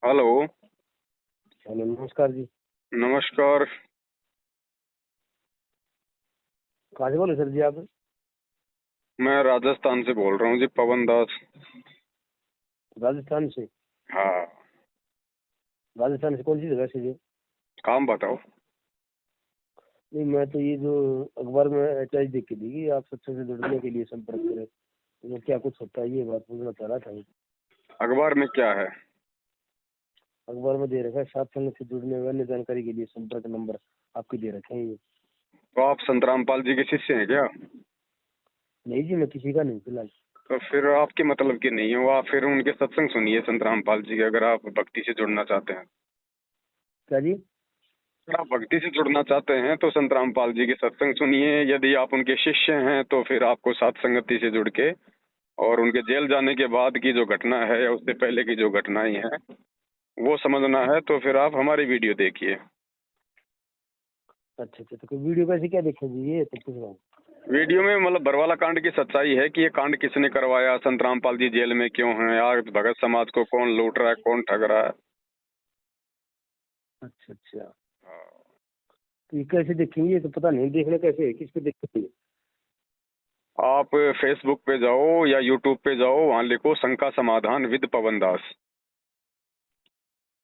Hello. Hello, नमस्कार जी। नमस्कार। कहाँ से बोले सर जी आप? मैं राजस्थान से बोल रहा हूँ जी, पवन दास। राजस्थान से? हाँ। राजस्थान से कौन सी जगह से जी? काम बताओ। नहीं, मैं तो ये जो अखबार में एचआई देख के दी कि आप सत्संग से जुड़ने के लिए संपर्क करें, तो वो क्या कुछ होता है ये बात पूछना चाह रहा था मैं। अखबार में क्या है? अखबार में दे रखा है सत्संग से जुड़ने वाले जानकारी के लिए संपर्क नंबर आपके दे रखे हैं ये। तो आप संत रामपाल जी के शिष्य हैं क्या? नहीं जी, मैं किसी का नहीं फिलहाल। तो फिर आपके मतलब की नहीं हो, आप फिर उनके सत्संग सुनिए संत रामपाल जी के, अगर आप भक्ति से जुड़ना चाहते हैं। क्या जी? अगर आप भक्ति से जुड़ना चाहते हैं तो संत रामपाल जी के सत्संग सुनिए। यदि आप उनके शिष्य हैं तो फिर आपको साथ संगति से जुड़ के और उनके जेल जाने के बाद की जो घटना है या उससे पहले की जो घटनाएं हैं वो समझना है, तो फिर आप हमारी वीडियो देखिए। अच्छा अच्छा, तो कोई वीडियो कैसे क्या देखें जी, ये तो पूछ रहा हूँ। वीडियो में मतलब बरवाला कांड की सच्चाई है कि ये कांड किसने करवाया, संत रामपाल जी जेल में क्यों हैं, आज भगत समाज को कौन लूट रहा है, कौन ठग रहा है। अच्छा अच्छा, तो ये कैसे देखेंगे? ये तो पता नहीं देखना कैसे है, किस पे देखेंगे? आप फेसबुक पे जाओ या यूट्यूब पे जाओ, वहाँ लिखो शंका समाधान विद पवन दास।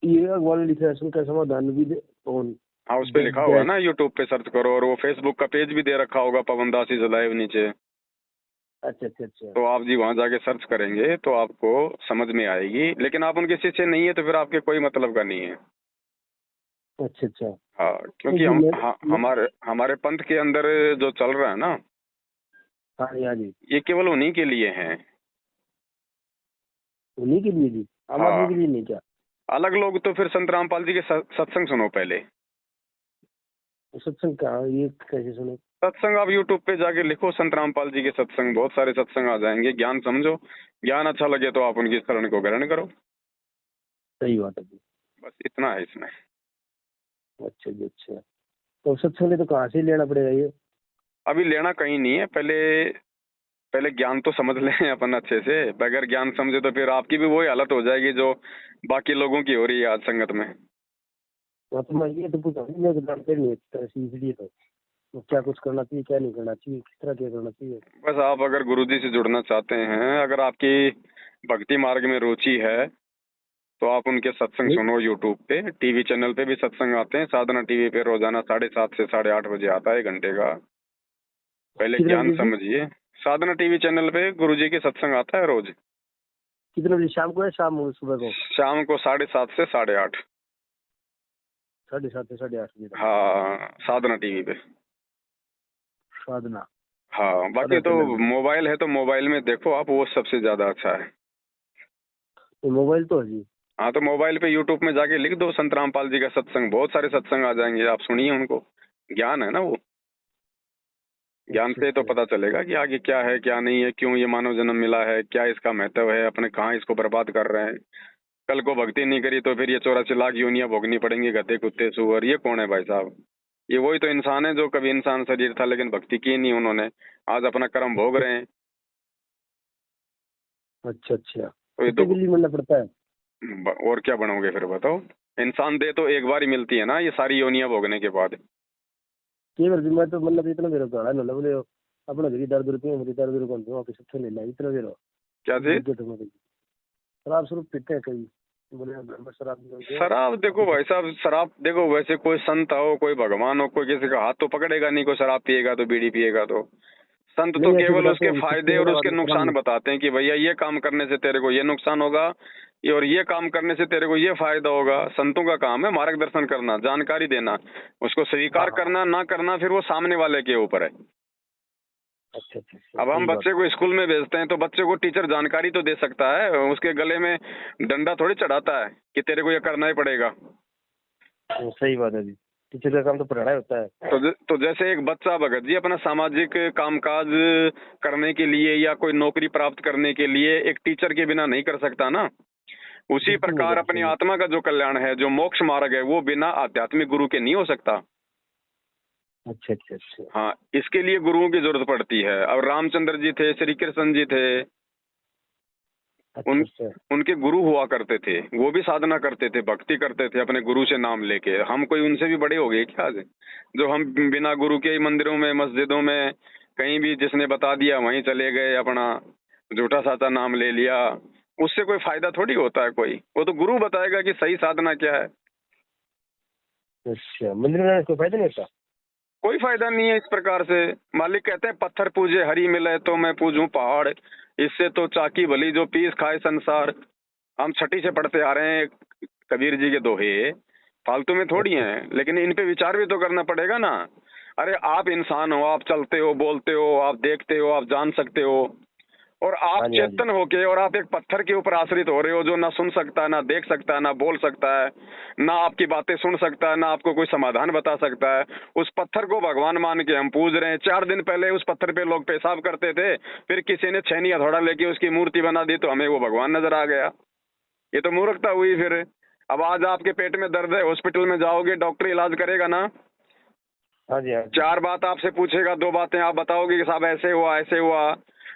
ये अखबार में लिखा है शंका समाधान विद पवन। हाँ, उस पे लिखा होगा ना, यूट्यूब पे सर्च करो, और वो फेसबुक का पेज भी दे रखा होगा पवन दास इज लाइव नीचे। अच्छा अच्छा अच्छा। तो आप जी वहाँ जाके सर्च करेंगे तो आपको समझ में आएगी। लेकिन आप उनके शिष्य नहीं है तो फिर आपके कोई मतलब का नहीं है। अच्छा अच्छा। हाँ, नहीं क्योंकि जी, हमारे हमारे पंथ के अंदर जो चल रहा है ना, हाँ जी हाँ जी। ये केवल उन्हीं के लिए हैं। उन्हीं के लिए जी? आम आदमी के हाँ, लिए नहीं क्या? अलग लोग तो फिर संत रामपाल जी के सत्संग सुनो पहले। तो सत्संग कहाँ, ये कैसे सुने? सत्संग आप यूट्यूब पे जाके लिखो संत रामपाल जी के सत्संग, बहुत सारे सत्संग आ जाएंगे। ज्ञान समझो, ज्ञान अच्छा लगे तो आप उनकी शरण को ग्रहण करो। सही बात है जी। बस इतना है इसमें। अच्छा जी अच्छा। तो सत्संग तो कहाँ से लेना पड़ेगा ये? अभी लेना कहीं नहीं है, पहले पहले ज्ञान तो समझ लें अपन अच्छे से। बगैर ज्ञान समझे तो फिर आपकी भी वही हालत हो जाएगी जो बाकी लोगों की हो रही है आज संगत में। हाँ, तो मैं ये तो पूछा नहीं, मैं तो जानते नहीं इस तरह से, इसलिए तो क्या कुछ करना चाहिए, क्या नहीं करना चाहिए, किस तरह क्या करना चाहिए? बस आप अगर गुरुजी से जुड़ना चाहते हैं, अगर आपकी भक्ति मार्ग में रुचि है, तो आप उनके सत्संग नहीं सुनो। यूट्यूब पे टीवी चैनल पे भी सत्संग आते हैं। साधना टीवी पे रोजाना 7:30 से 8:30 बजे आता है, 1 घंटे का। पहले कितने ज्ञान बजे जी? समझिए। साधना टीवी चैनल पे गुरुजी के सत्संग आता है रोज, कितने बजे, शाम को है शाम को सुबह को? शाम को 7:30 से 8:30। 7:30 से 8:30 बजे तक? हाँ, साधना टीवी पे। साधना हाँ, बाकी साधना तो चैनल में? मोबाइल है तो मोबाइल में देखो आप, वो सबसे ज्यादा अच्छा है। तो मोबाइल तो है जी। हाँ, तो मोबाइल पे यूट्यूब में जाके लिख दो संत रामपाल जी का सत्संग, बहुत सारे सत्संग आ जाएंगे, आप सुनिए उनको। ज्ञान है ना वो, ज्ञान अच्छा से तो अच्छा। पता चलेगा कि आगे क्या है क्या नहीं है, क्यों ये मानव जन्म मिला है, क्या इसका महत्व है, अपने कहाँ इसको बर्बाद कर रहे हैं। कल को भक्ति नहीं करी तो फिर ये 84 लाख योनियां भोगनी पड़ेंगी, गधे कुत्ते सुअर। ये कौन है भाई साहब? ये वही तो इंसान है जो कभी इंसान शरीर था लेकिन भक्ति की नहीं उन्होंने, आज अपना कर्म भोग रहे हैं। अच्छा अच्छा, तो ये कितने तो के लिए मिलना पड़ता है? और क्या बनोगे फिर बताओ? इंसान दे तो एक बार ही मिलती है ना, ये सारी योनियां भोगने के बाद। कई बार भी मैं तो मतलब इतना मेरा गाड़ा ना बोले अपना घरी दर्द रुपये मेरी दर्द रुपये कौन से सबसे ले ला इतना देर क्या चीज? दिक्कत है मेरी। शराब शुरू पीते हैं कई, बोले मैं शराब नहीं करते हो शराब देखो काफी भाई साहब, शराब देखो, वैसे कोई संत हो, कोई भगवान हो, कोई किसी का हाथ तो पकड़ेगा नहीं। कोई शराब पिएगा तो बीड़ी पिएगा तो संत तो नहीं ऐसे केवल बताते उसके हैं कि फायदे कितने और महीने बाद उसके में शराब नुकसान नहीं। बताते हैं कि भैया ये काम करने से तेरे को ये नुकसान होगा, और ये काम करने से तेरे को ये फायदा होगा। संतों का काम है मार्गदर्शन करना, जानकारी देना, उसको हाँ स्वीकार हाँ। करना ना करना फिर वो सामने वाले के ऊपर है। अच्छा अच्छा अच्छा, अब हम सही बात बच्चे को स्कूल में भेजते हैं तो बच्चे को टीचर जानकारी तो दे सकता है, उसके गले में डंडा थोड़ी चढ़ाता है कि तेरे को ये करना ही पड़ेगा। है। सही बात है जी, टीचर का काम तो पढ़ाना ही होता है। तो जैसे एक बच्चा भगत जी अपना सामाजिक कामकाज करने के लिए या कोई नौकरी प्राप्त करने के लिए एक टीचर के बिना नहीं कर सकता ना, उसी बिल्कुल नहीं प्रकार कर अपनी सही। आत्मा का जो कल्याण है, जो मोक्ष मार्ग है, वो बिना आध्यात्मिक गुरु के नहीं हो सकता। अच्छा अच्छा अच्छा। हाँ, इसके लिए गुरुओं की जरूरत पड़ती है। अब रामचंद्र जी थे, श्री कृष्ण जी थे, अच्छा उन अच्छा। उनके गुरु हुआ करते थे, वो भी साधना करते थे, भक्ति करते थे अपने गुरु से नाम लेके। हम कोई उनसे भी बड़े हो गए क्या आज? जो हम बिना गुरु के ही मंदिरों में, मस्जिदों में, कहीं भी जिसने बता दिया वहीं चले गए, अपना झूठा साचा नाम ले लिया। उससे कोई फायदा थोड़ी होता है कोई। वो तो गुरु बताएगा कि सही साधना क्या है। अच्छा, मंदिर में जाने से कोई फायदा नहीं होता? कोई फायदा नहीं है इस प्रकार से। मालिक कहते हैं पत्थर पूजे हरी मिले तो मैं पूजूं पहाड़, इससे तो चाकी भली जो पीस खाए संसार। हम छठी से पढ़ते आ रहे हैं कबीर जी के दोहे, फालतू में थोड़ी अच्छा हैं, लेकिन इन पे विचार भी तो करना पड़ेगा ना। अरे आप इंसान हो, आप चलते हो, बोलते हो, आप देखते हो, आप जान सकते हो, और आप हाँ जी हाँ जी। चेतन होके और आप एक पत्थर के ऊपर आश्रित हो रहे हो जो ना सुन सकता है, ना देख सकता है, ना बोल सकता है, ना आपकी बातें सुन सकता है, ना आपको कोई समाधान बता सकता है। उस पत्थर को भगवान मान के हम पूज रहे हैं। 4 दिन पहले उस पत्थर पे लोग पेशाब करते थे, फिर किसी ने छेनी हथौड़ा लेके उसकी मूर्ति बना दी तो हमें वो भगवान नजर आ गया। ये तो मूर्खता हुई फिर। अब आज आपके पेट में दर्द है, हॉस्पिटल में जाओगे, डॉक्टर इलाज करेगा ना। हाँ जी हाँ जी। 4 बात आपसे पूछेगा, 2 बातें आप बताओगे कि साहब ऐसे हुआ ऐसे हुआ।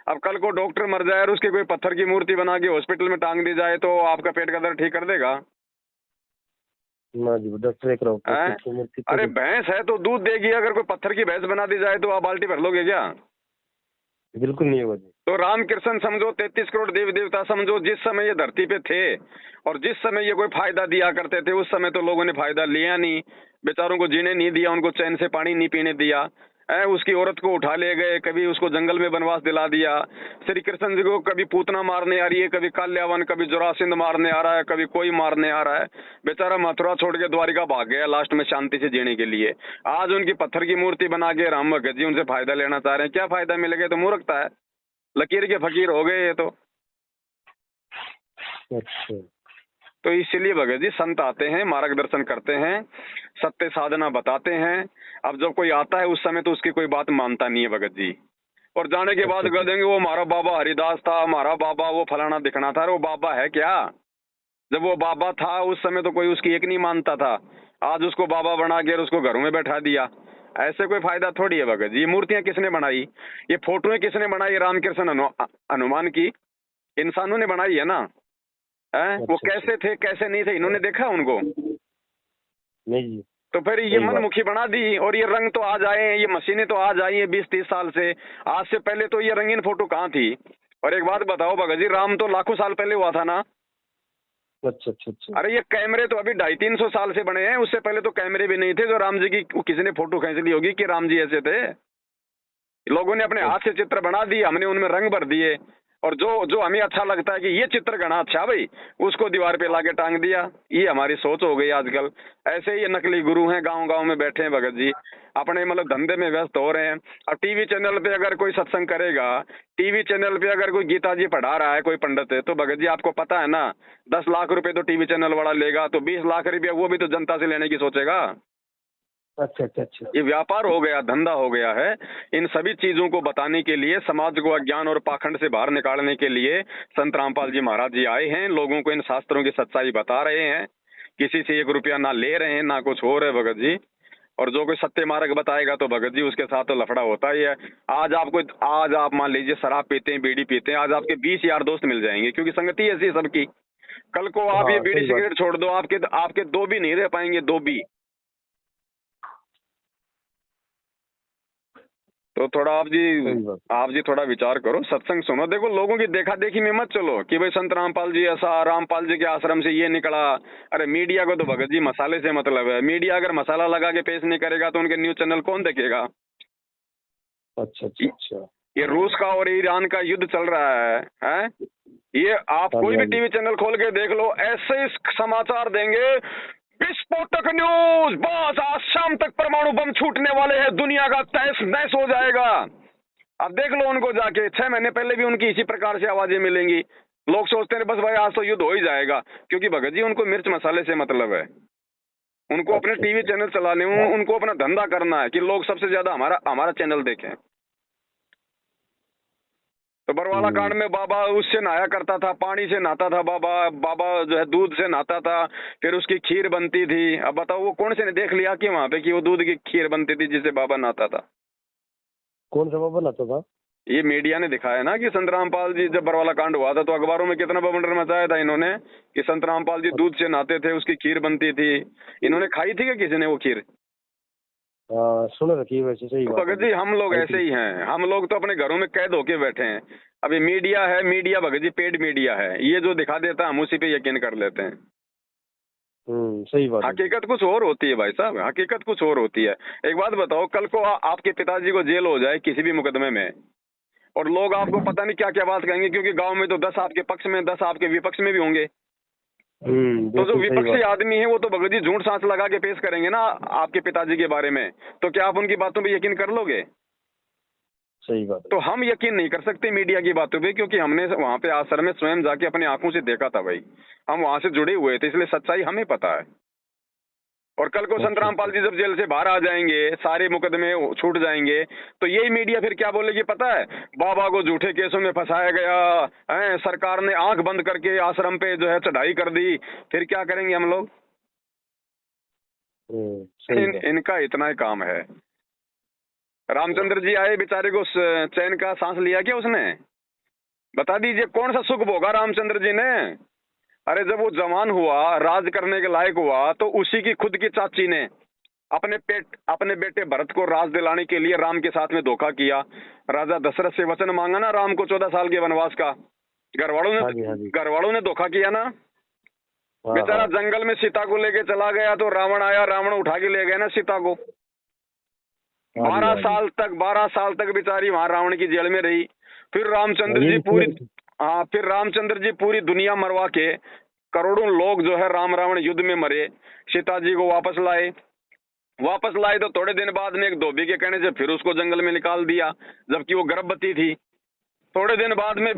अब कल को डॉक्टर मर जाए और उसकी कोई पत्थर की मूर्ति बना के हॉस्पिटल में टांग दी जाए तो आपका पेट का दर्द ठीक कर देगा? ना जी, वो डॉक्टर एक रहो हैं? की मूर्ति अरे तो भैंस है तो दूध देगी, अगर कोई पत्थर की भैंस बना दी जाए तो आप बाल्टी भर लोगे क्या? बिल्कुल नहीं होगा जी। तो रामकृष्ण समझो, 33 करोड़ देवी देवता समझो, जिस समय ये धरती पे थे और जिस समय ये कोई फायदा दिया करते थे, उस समय तो लोगों ने फायदा लिया नहीं। बेचारों को जीने नहीं दिया, उनको चैन से पानी नहीं पीने दिया। उसकी औरत को उठा ले गए, कभी उसको जंगल में वनवास दिला दिया। श्री कृष्ण जी को कभी पूतना मारने आ रही है, कभी काल्यावन, कभी जोरासिंध मारने आ रहा है, कभी कोई मारने आ रहा है। बेचारा मथुरा छोड़ के द्वारिका भाग गया लास्ट में शांति से जीने के लिए। आज उनकी पत्थर की मूर्ति बना के राम भगत जी उनसे फायदा लेना चाह रहे हैं। क्या फायदा मिलेगा? तो मूर्खता है। लकीर के फकीर हो गए ये तो। अच्छा तो इसलिए भगत जी संत आते हैं, मार्गदर्शन करते हैं, सत्य साधना बताते हैं। अब जब कोई आता है उस समय तो उसकी कोई बात मानता नहीं है भगत जी, और जाने के बाद कह देंगे वो हमारा बाबा हरिदास था, हमारा बाबा वो फलाना दिखना था। अरे वो बाबा है क्या? जब वो बाबा था उस समय तो कोई उसकी एक नहीं मानता था। आज उसको बाबा बना के उसको घरों में बैठा दिया। ऐसे कोई फायदा थोड़ी है भगत जी। ये मूर्तियां किसने बनाई? ये फोटोएं किसने बनाई? रामकृष्ण हनुमान की इंसानों ने बनाई है ना। वो कैसे थे कैसे नहीं थे इन्होंने देखा उनको? नहीं जी। तो फिर ये सही बात। मनमुखी बना दी। और ये रंग तो आज आए हैं, ये मशीनें तो आज आई हैं 20-30 साल से। आज से पहले तो ये रंगीन फोटो कहाँ थी? और एक बात बताओ भगत जी, राम तो लाखों साल पहले हुआ था ना। अच्छा अच्छा अच्छा। अरे ये कैमरे तो अभी 250-300 साल से बने हैं, उससे पहले तो कैमरे भी नहीं थे। जो राम जी की किसी ने फोटो खींच ली होगी कि राम जी ऐसे थे। लोगों ने अपने हाथ से चित्र बना दिए, हमने उनमें रंग भर दिए, और जो जो हमें अच्छा लगता है कि ये चित्र घना अच्छा भाई, उसको दीवार पे लाके टांग दिया। ये हमारी सोच हो गई आजकल। ऐसे ही ये नकली गुरु हैं, गांव गांव में बैठे हैं भगत जी, अपने मतलब धंधे में व्यस्त हो रहे हैं। अब टीवी चैनल पे अगर कोई सत्संग करेगा, टीवी चैनल पे अगर कोई गीता जी पढ़ा रहा है कोई पंडित है, तो भगत जी आपको पता है ना 10 लाख रुपए तो टीवी चैनल वाला लेगा, तो 20 लाख रुपया वो भी तो जनता से लेने की सोचेगा। अच्छा अच्छा अच्छा। ये व्यापार हो गया, धंधा हो गया है। इन सभी चीजों को बताने के लिए, समाज को अज्ञान और पाखंड से बाहर निकालने के लिए संत रामपाल जी महाराज जी आए हैं। लोगों को इन शास्त्रों की सच्चाई बता रहे हैं। किसी से 1 रुपया ना ले रहे हैं, ना कुछ हो रहा है भगत जी। और जो कोई सत्य मार्ग बताएगा तो भगत जी उसके साथ तो लफड़ा होता ही है। आज आप मान लीजिए शराब पीते हैं, बीड़ी पीते हैं, आज आपके 20 यार दोस्त मिल जाएंगे, क्योंकि संगति ऐसी है सबकी। कल को आप ये हाँ बीड़ी सही बात। सिगरेट छोड़ दो, आपके 2 भी नहीं रह पाएंगे, 2 भी। तो थोड़ा सही बात। आप जी थोड़ा विचार करो, सत्संग सुनो। देखो लोगों की देखा देखी में मत चलो कि भाई संत रामपाल जी ऐसा, रामपाल जी के आश्रम से ये निकला। अरे मीडिया को तो भगत जी मसाले से मतलब है। मीडिया अगर मसाला लगा के पेश नहीं करेगा तो उनके न्यूज चैनल कौन देखेगा? अच्छा अच्छा अच्छा। ये रूस का और ईरान का युद्ध चल रहा है? ये आप हाँ जी कोई भी हाँ जी। टीवी चैनल खोल के देख लो, ऐसे समाचार देंगे, विस्फोटक न्यूज, बस आज शाम तक परमाणु बम छूटने वाले हैं, दुनिया का तहस नहस हो जाएगा। अब देख लो उनको जाके, 6 महीने पहले भी उनकी इसी प्रकार से आवाजें मिलेंगी। लोग सोचते हैं बस भाई आज तो युद्ध हो ही जाएगा, क्योंकि भगत जी उनको मिर्च मसाले से मतलब है। उनको अपने अच्छा टीवी अच्छा। चैनल चलाने, उनको अपना धंधा करना है कि लोग सबसे ज्यादा हमारा चैनल देखें। तो बरवाला कांड में बाबा उससे नहाया करता था, पानी से नहाता था बाबा। बाबा जो है दूध से नहाता था, फिर उसकी खीर बनती थी। अब बताओ वो कौन से ने देख लिया कि वहां पे कि वो दूध की खीर बनती थी जिससे बाबा नहाता था? कौन सा बाबा लाता था? ये मीडिया ने दिखाया ना कि संत रामपाल जी जब बरवाला कांड हुआ था तो अखबारों में कितना बवंडर मचाया था इन्होंने कि संत रामपाल जी दूध से नहाते थे, उसकी खीर बनती थी। इन्होंने खाई थी क्या किसी ने वो खीर? सुन रखी है वैसे, सही तो बात भगत है। जी हम लोग ऐसे ही हैं, हम लोग तो अपने घरों में कैद होके बैठे हैं। अभी मीडिया है, media Bhagat ji paid media है, ये जो दिखा देता है हम उसी पे यकीन कर लेते हैं। सही बात है। हकीकत कुछ और होती है भाई साहब, हकीकत कुछ और होती है। एक बात बताओ, कल को आपके पिताजी को जेल हो जाए किसी भी मुकदमे में और लोग आपको पता नहीं क्या क्या बात कहेंगे, क्योंकि गांव में तो 10 आपके पक्ष में 10 आपके विपक्ष में भी होंगे। तो जो बिल्कुल सही विपक्षी बात। आदमी है वो तो भगत जी झूठ सांच लगा के पेश करेंगे ना आपके पिताजी के बारे में, तो क्या आप उनकी बातों पे यकीन कर लोगे? सही बात है। तो हम यकीन नहीं कर सकते मीडिया की बातों पे, क्योंकि हमने वहां पे आश्रम में स्वयं जाके अपनी आंखों से देखा था भाई, हम वहां से जुड़े हुए थे, इसलिए सच्चाई हमें पता है। और कल को संत अच्छा रामपाल अच्छा। जी जब जेल से बाहर आ जाएंगे, सारे मुकदमे छूट जाएंगे, तो यही मीडिया फिर क्या बोलेगी पता है? बाबा को झूठे केसों में फंसाया गया है, सरकार ने आंख बंद करके आश्रम पे जो है चढ़ाई कर दी। फिर क्या करेंगे हम लोग? सही बात। इनका इतना ही काम है। रामचंद्र जी आए बेचारे को चैन का सांस लिया क्या उसने? बता दीजिए कौन सा सुख भोगा रामचंद्र जी ने? अरे जब वो जवान हुआ, राज करने के लायक हुआ, तो उसी की खुद की चाची ने अपने बेटे भरत को राज दिलाने के लिए राम के साथ में धोखा किया। राजा दशरथ से वचन मांगा ना राम को 14 साल के वनवास का। हाँ जी, हाँ जी। घर वालों ने धोखा किया ना। हाँ बेचारा हाँ। जंगल में सीता को लेके चला गया तो रावण आया, रावण उठा के ले गया ना सीता को। हाँ जी, 12 हाँ जी। साल तक 12 साल तक बेचारी वहां रावण की जेल में रही। फिर रामचंद्र ये जी भी पूरी सुना। हाँ फिर रामचंद्र जी पूरी दुनिया मरवा के करोड़ों लोग जो है राम रावण युद्ध में मरे, सीता जी को वापस लाए तो थोड़े दिन बाद में एक धोबी के कहने से फिर उसको जंगल में निकाल दिया, जबकि वो गर्भवती थी। थोड़े दिन बाद में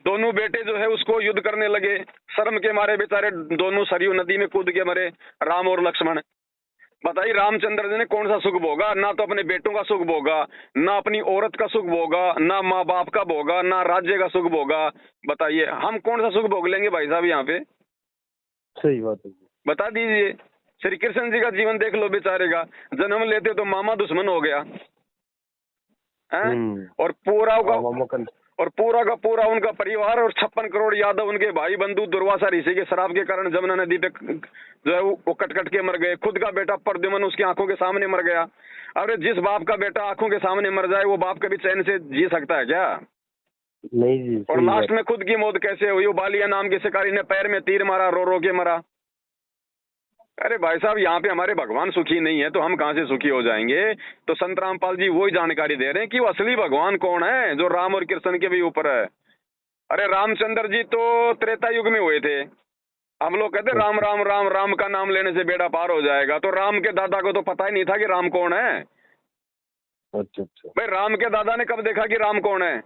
दोनों बेटे जो है उसको युद्ध करने लगे, शर्म के मारे बेचारे दोनों सरयू नदी में कूद के मरे, राम और लक्ष्मण। बताइए रामचंद्र जी ने कौन सा सुख भोगा? ना तो अपने बेटों का सुख भोगा, ना अपनी औरत का सुख भोगा, ना माँ बाप का भोगा, ना राज्य का सुख भोगा। बताइए हम कौन सा सुख भोग लेंगे भाई साहब यहाँ पे? सही बात है। बता दीजिए। श्री कृष्ण जी का जीवन देख लो बेचारे का, जन्म लेते तो मामा दुश्मन हो गया हैं? और पूरा का पूरा उनका परिवार और 56 करोड़ यादव उनके भाई बंधु दुर्वासा ऋषि के शराब के कारण जमुना नदी पे जो है वो कट कट के मर गए। खुद का बेटा प्रद्युम्न उसकी आंखों के सामने मर गया। अरे जिस बाप का बेटा आंखों के सामने मर जाए वो बाप कभी चैन से जी सकता है क्या? नहीं जी। और लास्ट में खुद की मौत कैसे हुई? वो बालिया नाम के शिकारी ने पैर में तीर मारा, रो रो के मरा। अरे भाई साहब यहाँ पे हमारे भगवान सुखी नहीं है तो हम कहाँ से सुखी हो जाएंगे? तो संत रामपाल जी वही जानकारी दे रहे हैं कि वो असली भगवान कौन है जो राम और कृष्ण के भी ऊपर है। अरे रामचंद्र जी तो त्रेता युग में हुए थे। हम लोग कहते राम राम राम राम का नाम लेने से बेड़ा पार हो जाएगा, तो राम के दादा को तो पता ही नहीं था कि राम कौन है। अच्छा अच्छा। भाई राम के दादा ने कब देखा कि राम कौन है?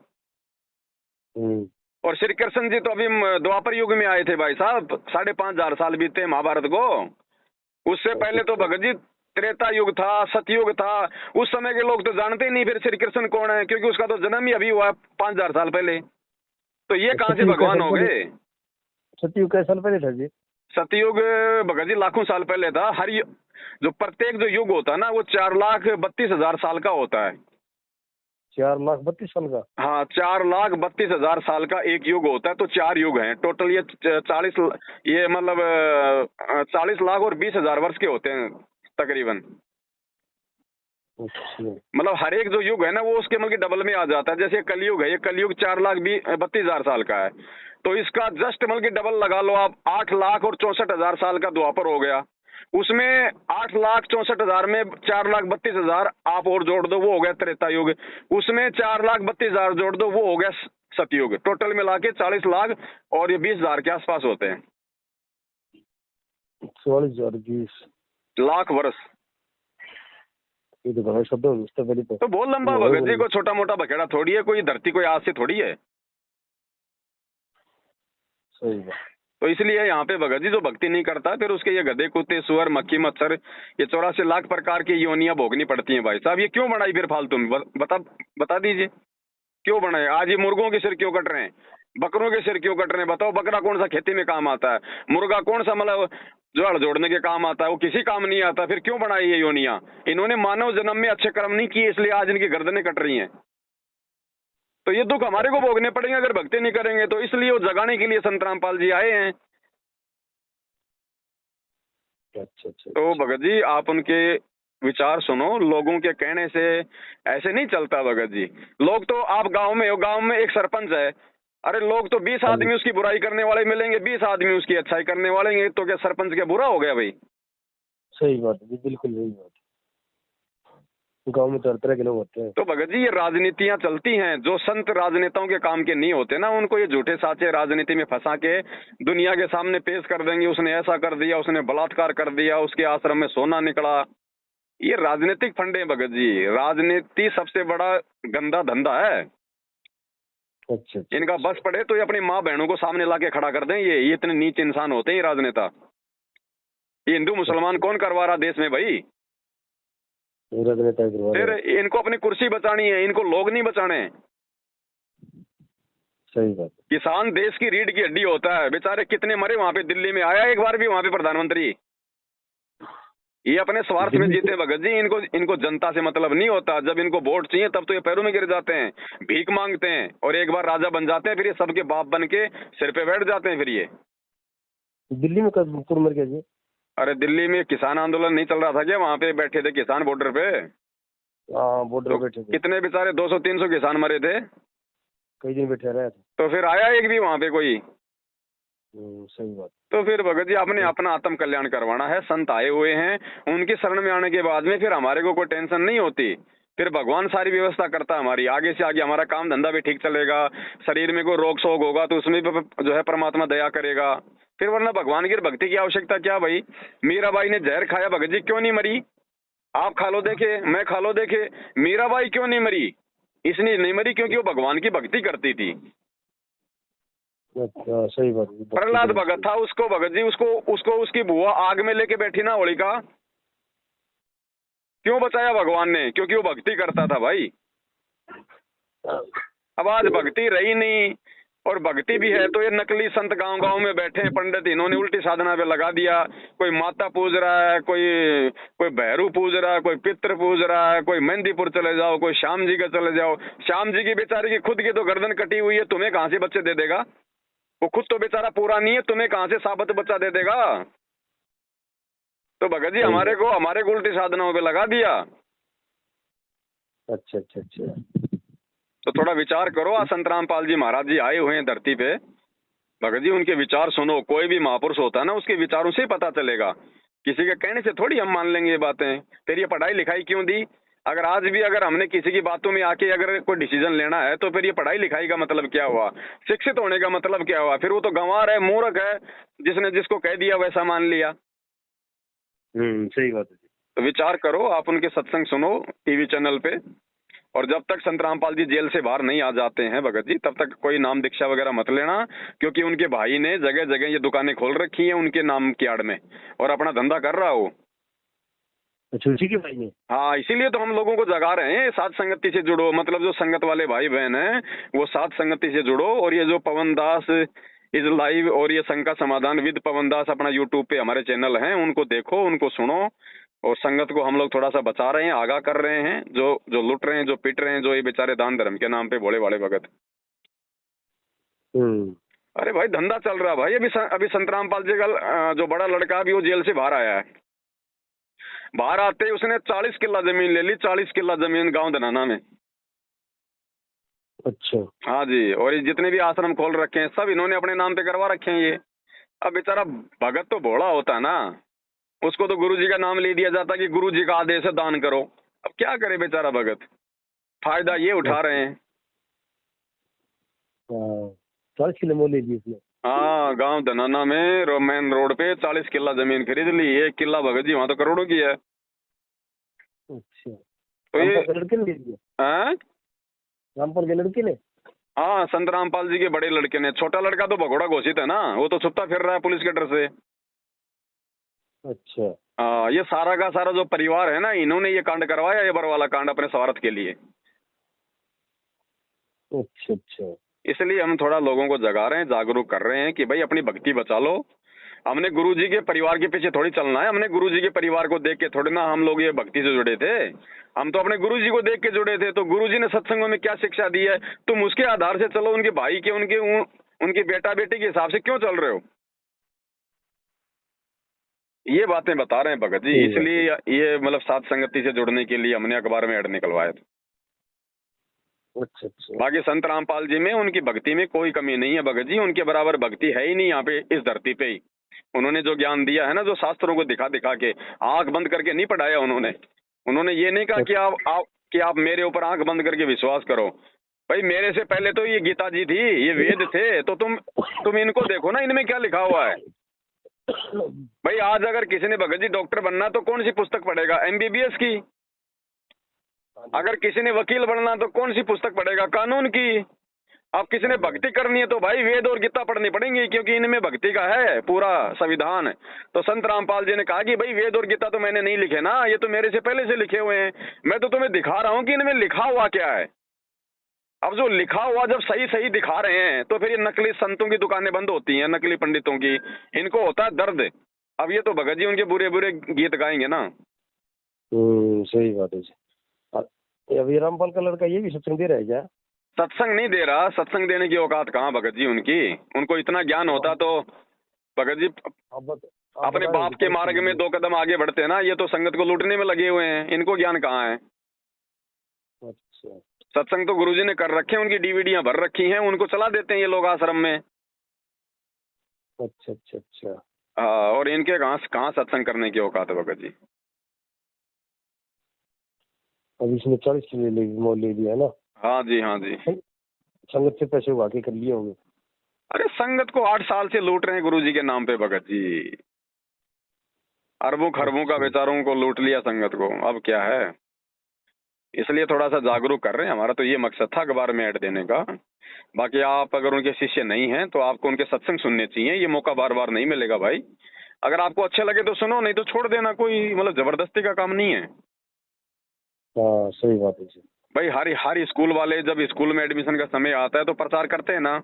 और श्री कृष्ण जी तो अभी द्वापर युग में आए थे भाई साहब, 5,500 साल बीते महाभारत को। उससे पहले तो भगत जी त्रेता युग था, सतयुग था। उस समय के लोग तो जानते ही नहीं फिर श्री कृष्ण कौन है, क्योंकि उसका तो जन्म ही अभी हुआ है 5,000 साल पहले। तो ये कहाँ से भगवान हो गए? सतयुग कैसे साल पहले था जी? सतयुग भगत जी लाखों साल पहले था। जो प्रत्येक जो युग होता है ना वो 4,32,000 साल का होता है। 4,32,000 साल का? हाँ 4,32,000 साल का एक युग होता है। तो 4 युग हैं टोटल। ये 40 ये मतलब 40 लाख और 20,000 वर्ष के होते हैं तकरीबन। मतलब हर एक जो युग है ना वो उसके मतलब डबल में आ जाता है। जैसे कलयुग है, ये कलयुग 4,32,000 साल का है, तो इसका जस्ट मतलब डबल लगा लो आप, 8,64,000 साल का द्वापर हो गया। उसमें 8,64,000 में 4,32,000 आप और जोड़ दो, वो हो गया त्रेता युग। उसमें 4,32,000 जोड़ दो, वो हो गया सतयुग। टोटल मिला के 40 लाख और ये 20,000 के आसपास होते हैं। 40,020 लाख वर्ष। ये तो बड़ा शब्द है पहले तो बहुत लंबा भगत जी, को छोटा मोटा बखेड़ा थोड़ी है, कोई धरती कोई आज से थोड़ी है। सही बात। तो इसलिए यहाँ पे भगत जी जो भक्ति नहीं करता फिर उसके ये गधे कुत्ते सुअर मक्खी मच्छर ये 84 लाख प्रकार की योनियां भोगनी पड़ती हैं। भाई साहब ये क्यों बनाई फिर फालतू में? बता दीजिए क्यों बनाए? आज ये मुर्गों के सिर क्यों कट रहे हैं, बकरों के सिर क्यों कट रहे हैं? बताओ बकरा कौन सा खेती में काम आता है, मुर्गा कौन सा मतलब जो हड़ जोड़ने के काम आता है? वो किसी काम नहीं आता। फिर क्यों बनाई ये योनियां? इन्होंने मानव जन्म में अच्छे कर्म नहीं किए इसलिए आज इनकी गर्दनें कट रही हैं। तो ये दुख हमारे को भोगने पड़ेंगे अगर भक्ति नहीं करेंगे तो। इसलिए वो जगाने के लिए संत रामपाल जी आए हैं। अच्छा। तो भगत जी आप उनके विचार सुनो। लोगों के कहने से ऐसे नहीं चलता भगत जी। लोग तो, आप गांव में हो, गांव में एक सरपंच है, अरे लोग तो 20 हाँ जी, आदमी उसकी बुराई करने वाले मिलेंगे, 20 आदमी उसकी अच्छाई करने वाले हैं, तो क्या सरपंच क्या बुरा हो गया भाई? सही बात है जी, बिल्कुल सही बात है। गाँव में तो हर तरह के लोग होते हैं। तो भगत जी ये राजनीतियां चलती हैं, जो संत राजनेताओं के काम के नहीं होते ना, उनको ये झूठे साचे राजनीति में फंसा के दुनिया के सामने पेश कर देंगे। उसने ऐसा कर दिया, उसने बलात्कार कर दिया, उसके आश्रम में सोना निकला। ये राजनीतिक फंडे हैं भगत जी। राजनीति सबसे बड़ा गंदा धंधा है। अच्छा। इनका बस पड़े तो ये अपनी माँ बहनों को सामने लाके खड़ा कर दें। ये इतने नीच इंसान होते हैं ये राजनेता। ये हिंदू मुसलमान कौन करवा रहा देश में भाई? राजनेता करवा रहे फिर हैं। इनको अपनी कुर्सी बचानी है, इनको लोग नहीं बचाने। सही बात है। किसान देश की रीढ़ की हड्डी होता है। बेचारे कितने मरे वहां पे। दिल्ली में आया एक बार भी वहां पे प्रधानमंत्री? ये अपने स्वार्थ में दिल्ली जीते भगत जी। इनको जनता से मतलब नहीं होता। जब इनको वोट चाहिए तब तो ये पैरों में गिर जाते हैं, भीख मांगते हैं, और एक बार राजा बन जाते हैं फिर ये सबके बाप बन के सिर पे बैठ जाते हैं फिर ये। दिल्ली में कब कौन मर गया जी? अरे दिल्ली में किसान आंदोलन नहीं चल रहा था क्या? वहां पे बैठे थे किसान बॉर्डर पे। हाँ, बॉर्डर तो पे बैठे थे। कितने बेचारे 200-300 किसान मरे थे। कई दिन बैठे रहे थे। तो फिर आया एक भी वहां पे कोई? सही बात। तो फिर भगत जी आपने अपना आत्म कल्याण करवाना है। संत आए हुए हैं, उनकी शरण में आने के बाद में फिर हमारे को कोई टेंशन नहीं होती। फिर भगवान सारी व्यवस्था करता है हमारी। आगे से आगे हमारा काम धंधा भी ठीक चलेगा। शरीर में कोई रोग शोग होगा तो उसमें भी जो है परमात्मा दया करेगा। फिर वरना भगवान की भक्ति की आवश्यकता क्या भाई? मीराबाई ने जहर खाया, भगत जी क्यों नहीं मरी? आप खा लो देखे, मैं खा लो देखे, मीराबाई क्यों नहीं मरी? इसलिए नहीं मरी क्योंकि वो भगवान की भक्ति करती थी। अच्छा, सही बात है। प्रहलाद भगत था, उसको भगत जी उसको उसकी बुआ आग में लेके बैठी ना होलिका, क्यों बचाया भगवान ने? क्योंकि वो भक्ति करता था भाई। अब आज भक्ति रही नहीं, और भक्ति भी है तो ये नकली संत गांव गांव में बैठे हैं पंडित, इन्होंने उल्टी साधना पे लगा दिया। कोई माता पूज रहा है, कोई भैरू पूज रहा है, कोई पित्र पूज रहा है, कोई मेहंदीपुर चले जाओ, कोई श्याम जी का चले जाओ। श्याम जी की बेचारे की खुद की तो गर्दन कटी हुई है, तुम्हें कहां से बच्चे दे देगा? वो खुद तो बेचारा पूरा नहीं है, तुम्हें कहां से साबित बच्चा दे देगा? तो भगत जी हमारे को उल्टी साधनाओं पे लगा दिया। अच्छा। तो थोड़ा विचार करो। आज संत रामपाल जी महाराज जी आए हुए हैं धरती पे, भगत जी उनके विचार सुनो। कोई भी महापुरुष होता है ना, उसके विचारों से ही पता चलेगा। किसी के कहने से थोड़ी हम मान लेंगे ये बातें। फिर ये पढ़ाई लिखाई क्यों दी? अगर आज भी अगर हमने किसी की बातों में आके अगर कोई डिसीजन लेना है तो फिर ये पढ़ाई लिखाई का मतलब क्या हुआ? शिक्षित होने का मतलब क्या हुआ? फिर वो तो गंवार है, मूर्ख है, जिसने जिसको कह दिया वैसा मान लिया। सही बात है जी। तो विचार करो, आप उनके सत्संग सुनो टीवी चैनल पे। और जब तक संत रामपाल जी जेल से बाहर नहीं आ जाते हैं भगत जी, तब तक कोई नाम दीक्षा वगैरह मत लेना। क्योंकि उनके भाई ने जगह जगह ये दुकानें खोल रखी हैं उनके नाम की आड़ में, और अपना धंधा कर रहा हो। अच्छा, उसी के भाई ने? हाँ, इसीलिए तो हम लोगों को जगा रहे हैं, साथ संगति से जुड़ो। मतलब जो संगत वाले भाई बहन हैं वो साथ संगति से जुड़ो। और ये जो पवन दास इज लाइव और ये शंका समाधान विद पवन दास अपना यूट्यूब पे हमारे चैनल हैं, उनको देखो, उनको सुनो। और संगत को हम लोग थोड़ा सा बचा रहे हैं, आगाह कर रहे हैं। जो लुट रहे हैं, जो पिट रहे हैं, जो ये बेचारे दान धर्म के नाम पे भोले वाले भगत। अरे भाई धंधा चल रहा है भाई। अभी संत रामपाल जी का जो बड़ा लड़का अभी वो जेल से बाहर आया है। बाहर आते ही उसने 40 किला जमीन ले ली, 40 किला जमीन गांव धनाना में। अच्छा। हाँ जी। और ये जितने भी आश्रम खोल रखे हैं सब इन्होंने अपने नाम पे करवा रखे हैं ये। अब बेचारा भगत तो भोला होता है ना, उसको तो गुरु जी का नाम ले दिया जाता कि गुरु जी का आदेश है दान करो। अब क्या करे बेचारा भगत, फायदा ये उठा रहे हैं। 40 किलो मोल ले ली इसने? हाँ, गांव धनाना में मेन रोड पे 40 किला जमीन खरीद ली। 1 किला भगत जी वहां तो करोड़ों की है। अच्छा, तो ये लड़के ने ले लिया? हाँ, रामपाल के लड़के ने? हाँ, संत रामपाल जी के बड़े लड़के ने। छोटा लड़का तो भगोड़ा घोषित है ना, वो तो छुपता फिर रहा है पुलिस के डर से। अच्छा। ये सारा का सारा जो परिवार है ना, इन्होंने ये कांड करवाया, ये बरवाला कांड अपने स्वार्थ के लिए। अच्छा। इसलिए हम थोड़ा लोगों को जगा रहे हैं, जागरूक कर रहे हैं कि भाई अपनी भक्ति बचा लो। हमने गुरुजी के परिवार के पीछे थोड़ी चलना है, हमने गुरुजी के परिवार को देख के थोड़ी ना हम लोग ये भक्ति से जुड़े थे, हम तो अपने गुरुजी को देख के जुड़े थे। तो गुरुजी ने सत्संगों में क्या शिक्षा दी है, तुम उसके आधार से चलो, उनके भाई के उनकी बेटा बेटी के हिसाब से क्यों चल रहे हो? ये बातें बता रहे हैं भगत जी। इसलिए ये मतलब साथ संगति से जुड़ने के लिए हमने अखबार में ऐड निकलवाया था। अच्छा अच्छा। बाकी संत रामपाल जी में उनकी भक्ति में कोई कमी नहीं है भगत जी, उनके बराबर भक्ति है ही नहीं यहाँ पे इस धरती पे ही। उन्होंने जो ज्ञान दिया है ना, जो शास्त्रों को दिखा दिखा के, आंख बंद करके नहीं पढ़ाया उन्होंने ये नहीं कहा कि आप मेरे ऊपर आंख बंद करके विश्वास करो। भाई मेरे से पहले तो ये गीता जी थी, ये वेद थे, तो तुम इनको देखो ना, इनमें क्या लिखा हुआ है। भाई आज अगर किसी ने भगत जी डॉक्टर बनना तो कौन सी पुस्तक पढ़ेगा? MBBS की। अगर किसी ने वकील बनना तो कौन सी पुस्तक पढ़ेगा? कानून की। अब किसी ने भक्ति करनी है तो भाई वेद और गीता पढ़नी पड़ेंगी, क्योंकि इनमें भक्ति का है पूरा संविधान। तो संत रामपाल जी ने कहा कि भाई वेद और गीता तो मैंने नहीं लिखे ना, ये तो मेरे से पहले से लिखे हुए हैं, मैं तो तुम्हें दिखा रहा हूं कि इनमें लिखा हुआ क्या है। अब जो लिखा हुआ जब सही सही दिखा रहे हैं तो फिर ये नकली संतों की दुकानें बंद होती हैं, नकली पंडितों की, इनको होता है दर्द। अब ये तो भगत जी उनके बुरे बुरे गीत गाएंगे ना। सही बात है। अभी रामपाल का लड़का ये भी सत्संग दे रहा है क्या? सत्संग नहीं दे रहा, सत्संग देने की औकात कहाँ भगत जी उनकी। उनको इतना ज्ञान होता तो भगत जी अपने बाप के मार्ग में 2 कदम आगे बढ़ते हैं ना। ये तो संगत को लूटने में लगे हुए हैं, इनको ज्ञान कहाँ है। अच्छा। सत्संग तो गुरुजी ने कर रखे हैं, उनकी DVDयां भर रखी हैं, उनको चला देते हैं ये लोग आश्रम में। अच्छा अच्छा अच्छा। हाँ, और इनके कहाँ सत्संग करने की औकात है भगत जी। अब इसने 40 किलो मोल ले लिया ना। हाँ जी, हाँ जी। संगत से पैसे उगा के कर लिए होंगे। अरे संगत को 8 साल से लूट रहे हैं गुरुजी के नाम पे भगत जी। अरबों खरबों का बेचारों को लूट लिया संगत को, अब क्या है। इसलिए थोड़ा सा जागरूक कर रहे हैं, हमारा तो ये मकसद था अखबार में ऐड देने का। बाकी आप अगर उनके शिष्य नहीं हैं तो आपको उनके सत्संग सुनने चाहिए, ये मौका बार बार नहीं मिलेगा भाई। अगर आपको अच्छा लगे तो सुनो, नहीं तो छोड़ देना, कोई मतलब जबरदस्ती का काम नहीं है। हाँ सही बात है जी। भाई हर स्कूल वाले जब स्कूल में एडमिशन का समय आता है तो प्रचार करते हैं ना,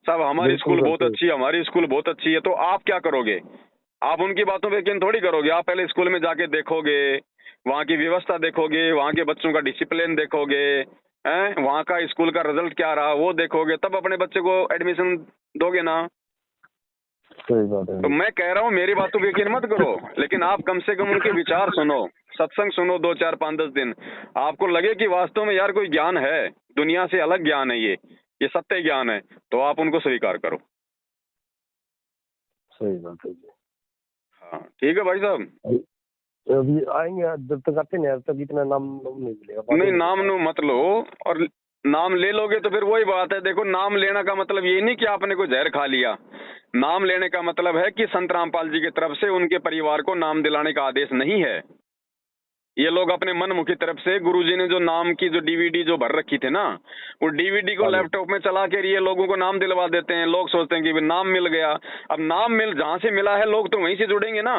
सब हमारी स्कूल बहुत अच्छी है, हमारी स्कूल बहुत अच्छी है। तो आप क्या करोगे? आप उनकी बातों पे यकीन थोड़ी करोगे। आप पहले स्कूल में जाके देखोगे, वहाँ की व्यवस्था देखोगे, वहाँ के बच्चों का डिसिप्लिन देखोगे, हैं, वहाँ का स्कूल का रिजल्ट क्या रहा वो देखोगे, तब अपने बच्चे को एडमिशन दोगे ना। सही बात है। तो मैं कह रहा हूँ मेरी बातों पे यकीन मत करो, लेकिन आप कम से कम उनके विचार सुनो, सत्संग सुनो 2, 4, 5, 10 दिन। आपको लगे कि वास्तव में यार कोई ज्ञान है, दुनिया से अलग ज्ञान है, ये सत्य ज्ञान है, तो आप उनको स्वीकार करो। सही बात है जी। हाँ ठीक है भाई साहब। अभी आएंगे, जब तक आते नहीं तब इतना नाम नहीं मिलेगा। नहीं, नाम नो मत लो, और नाम ले लोगे तो फिर वही बात है। देखो, नाम लेना का मतलब ये नहीं कि आपने कोई जहर खा लिया। नाम लेने का मतलब है कि संत रामपाल जी की तरफ से उनके परिवार को नाम दिलाने का आदेश नहीं है। ये लोग अपने मनमुखी तरफ से, गुरुजी ने जो नाम की जो DVD जो भर रखी थी ना, वो DVD को लैपटॉप में चला के ये लोगों को नाम दिलवा देते हैं। लोग सोचते हैं कि नाम मिल गया। अब नाम जहाँ से मिला है लोग तो वहीं से जुड़ेंगे ना।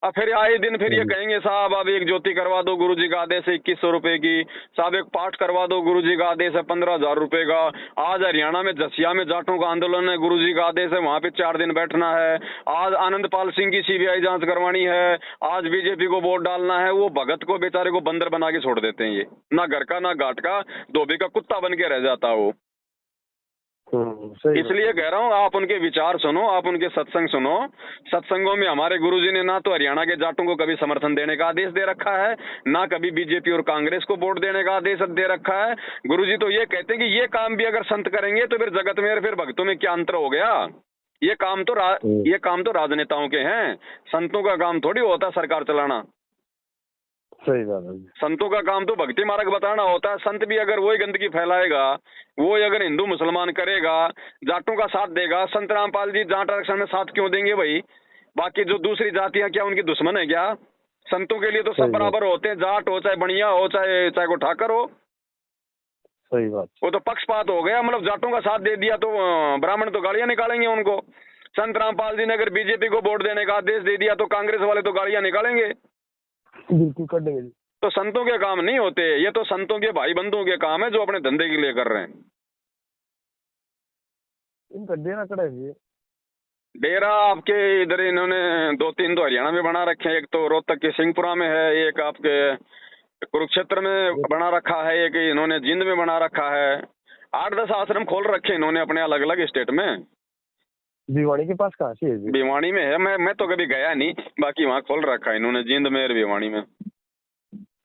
अब फिर आए दिन फिर ये कहेंगे साहब अब एक ज्योति करवा दो, गुरुजी का आदेश है 2100 रुपए की। साहब एक पाठ करवा दो, गुरुजी का आदेश है 15,000 रुपए का। आज हरियाणा में जसिया में जाटों का आंदोलन है, गुरुजी का आदेश है वहां पे 4 दिन बैठना है। आज आनंदपाल सिंह की CBI जांच करवानी है। आज BJP को वोट डालना है। वो भगत को बेचारे को बंदर बना के छोड़ देते हैं। ये ना घर का ना घाट का, धोबी का कुत्ता बन के रह जाता है वो। इसलिए कह रहा हूँ आप उनके विचार सुनो, आप उनके सत्संग सुनो। सत्संगों में हमारे गुरुजी ने ना तो हरियाणा के जाटों को कभी समर्थन देने का आदेश दे रखा है, ना कभी BJP और कांग्रेस को वोट देने का आदेश दे रखा है। गुरुजी तो ये कहते हैं कि ये काम भी अगर संत करेंगे तो फिर जगत में फिर भक्तों में क्या अंतर हो गया। ये काम तो राजनेताओं के हैं, संतों का काम थोड़ी होता सरकार चलाना। सही बात है। संतों का काम तो भक्ति मार्ग बताना होता है। संत भी अगर वही गंदगी फैलाएगा, वो अगर हिंदू मुसलमान करेगा, जाटों का साथ देगा। संत रामपाल जी जाट आरक्षण में साथ क्यों देंगे भाई? बाकी जो दूसरी जातियां क्या उनकी दुश्मन है क्या? संतों के लिए तो सब बराबर होते हैं, जाट हो चाहे बनिया हो चाहे को ठाकर हो। सही बात। वो तो पक्षपात हो गया। मतलब जाटों का साथ दे दिया तो ब्राह्मण तो गालियां निकालेंगे उनको। संत रामपाल जी ने अगर BJP को वोट देने का आदेश दे दिया तो कांग्रेस वाले तो गालियां निकालेंगे। बिल्कुल कर देंगे। तो संतों के काम नहीं होते, ये तो संतों के भाई बंधुओं के काम है जो अपने धंधे के लिए कर रहे हैं। इनका डेरा कड़ा है। डेरा आपके इधर इन्होंने 2-3 तो हरियाणा में बना रखे हैं, एक तो रोहतक के सिंहपुरा में है, एक आपके कुरुक्षेत्र में बना रखा है, एक इन्होंने जिंद में बना रखा है। 8-10 आश्रम खोल रखे हैं इन्होंने अपने अलग अलग स्टेट में। भिवानी के पास कहाँ से है जी? भिवानी में है, मैं तो कभी गया नहीं, बाकी वहाँ खोल रखा है इन्होंने, जिंद में और भिवानी में।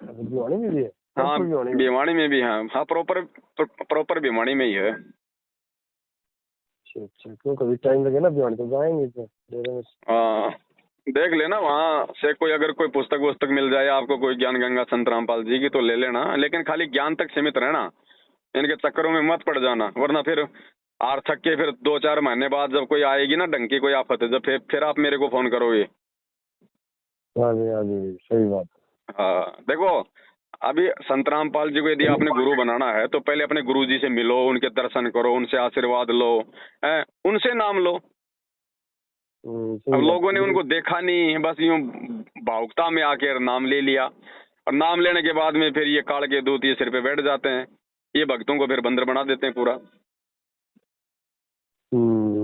भिवानी में भी है? हाँ भिवानी में भी, हाँ प्रॉपर भिवानी में ही है। अच्छा अच्छा, क्यों कभी टाइम लगे ना भिवानी तो जाएंगे तो डेरे में। हाँ देख लेना वहाँ से कोई अगर कोई पुस्तक वस्तक मिल जाए आपको, कोई ज्ञान गंगा संत रामपाल जी की, तो ले लेना, लेकिन खाली ज्ञान तक सीमित रहना, इनके चक्करों में मत पड़ जाना, वरना फिर आर थक के फिर 2-4 महीने बाद जब कोई आएगी ना ढंग की कोई आफत है, जब फिर आप मेरे को फोन करोगे। हाँ जी सही बात। हाँ देखो, अभी संत रामपाल जी को यदि आपने गुरु बनाना है तो पहले अपने गुरु जी से मिलो, उनके दर्शन करो, उनसे आशीर्वाद लो, उनसे नाम लो। अब लोगों ने उनको देखा नहीं, बस यूं भावुकता में आकर नाम ले लिया, और नाम लेने के बाद में फिर ये काल के दूत ये सिर पे बैठ जाते हैं, ये भक्तों को फिर बंदर बना देते हैं पूरा।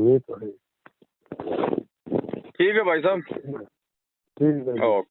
ये तो है। ठीक है भाई साहब। ठीक है। ओके।